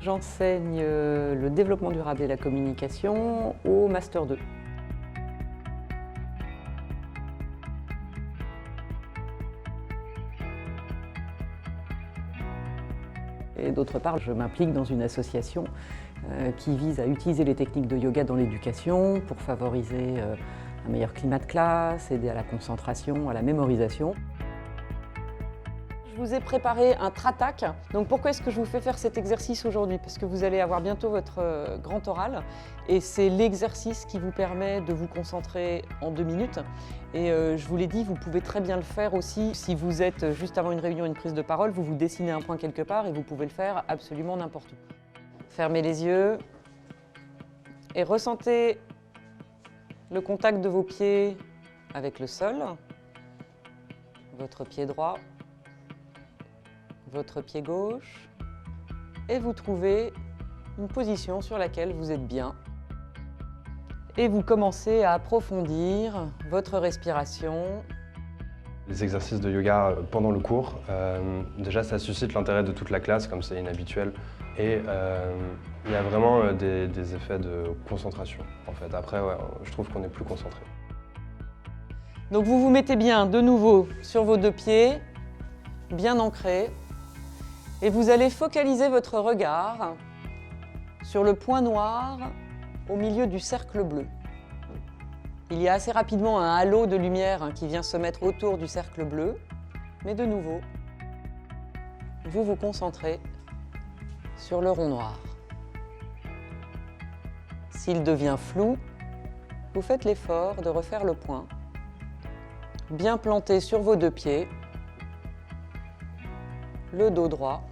J'enseigne le développement durable et la communication au Master 2. Et d'autre part, je m'implique dans une association qui vise à utiliser les techniques de yoga dans l'éducation pour favoriser un meilleur climat de classe, aider à la concentration, à la mémorisation. Je vous ai préparé un tratak. Donc pourquoi est-ce que je vous fais faire cet exercice aujourd'hui? Parce que vous allez avoir bientôt votre grand oral et c'est l'exercice qui vous permet de vous concentrer en 2 minutes. Et je vous l'ai dit, vous pouvez très bien le faire aussi si vous êtes juste avant une réunion, une prise de parole, vous vous dessinez un point quelque part et vous pouvez le faire absolument n'importe où. Fermez les yeux et ressentez le contact de vos pieds avec le sol, votre pied droit, votre pied gauche, et vous trouvez une position sur laquelle vous êtes bien. Et vous commencez à approfondir votre respiration. Les exercices de yoga pendant le cours, déjà ça suscite l'intérêt de toute la classe, comme c'est inhabituel. Et il y a vraiment des effets de concentration, en fait. Après, ouais, je trouve qu'on est plus concentré. Donc vous vous mettez bien de nouveau sur vos 2 pieds, bien ancrés. Et vous allez focaliser votre regard sur le point noir au milieu du cercle bleu. Il y a assez rapidement un halo de lumière qui vient se mettre autour du cercle bleu, mais de nouveau, vous vous concentrez sur le rond noir. S'il devient flou, vous faites l'effort de refaire le point, bien planté sur vos 2 pieds, le dos droit.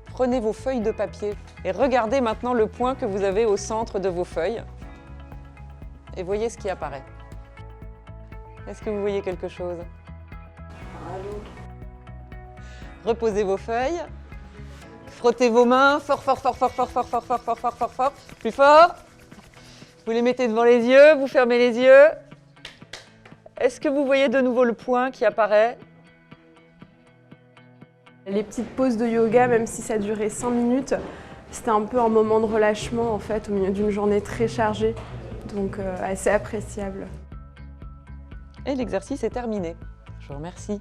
Prenez vos feuilles de papier et regardez maintenant le point que vous avez au centre de vos feuilles et voyez ce qui apparaît. Est-ce que vous voyez quelque chose? Allô? Reposez vos feuilles, frottez vos mains fort, fort, fort, fort, fort, fort, fort, fort, fort, fort, fort, fort, plus fort. Vous les mettez devant les yeux, vous fermez les yeux. Est-ce que vous voyez de nouveau le point qui apparaît? Les petites pauses de yoga, même si ça durait 5 minutes, c'était un peu un moment de relâchement en fait, au milieu d'une journée très chargée, donc assez appréciable. Et l'exercice est terminé. Je vous remercie.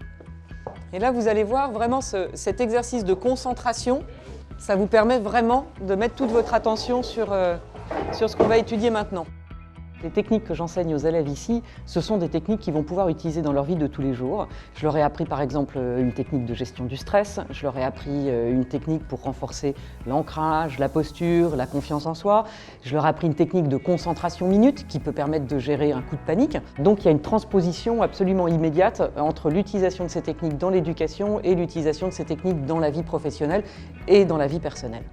Et là, vous allez voir vraiment cet exercice de concentration, ça vous permet vraiment de mettre toute votre attention sur ce qu'on va étudier maintenant. Les techniques que j'enseigne aux élèves ici, ce sont des techniques qu'ils vont pouvoir utiliser dans leur vie de tous les jours. Je leur ai appris par exemple une technique de gestion du stress, je leur ai appris une technique pour renforcer l'ancrage, la posture, la confiance en soi. Je leur ai appris une technique de concentration minute qui peut permettre de gérer un coup de panique. Donc il y a une transposition absolument immédiate entre l'utilisation de ces techniques dans l'éducation et l'utilisation de ces techniques dans la vie professionnelle et dans la vie personnelle.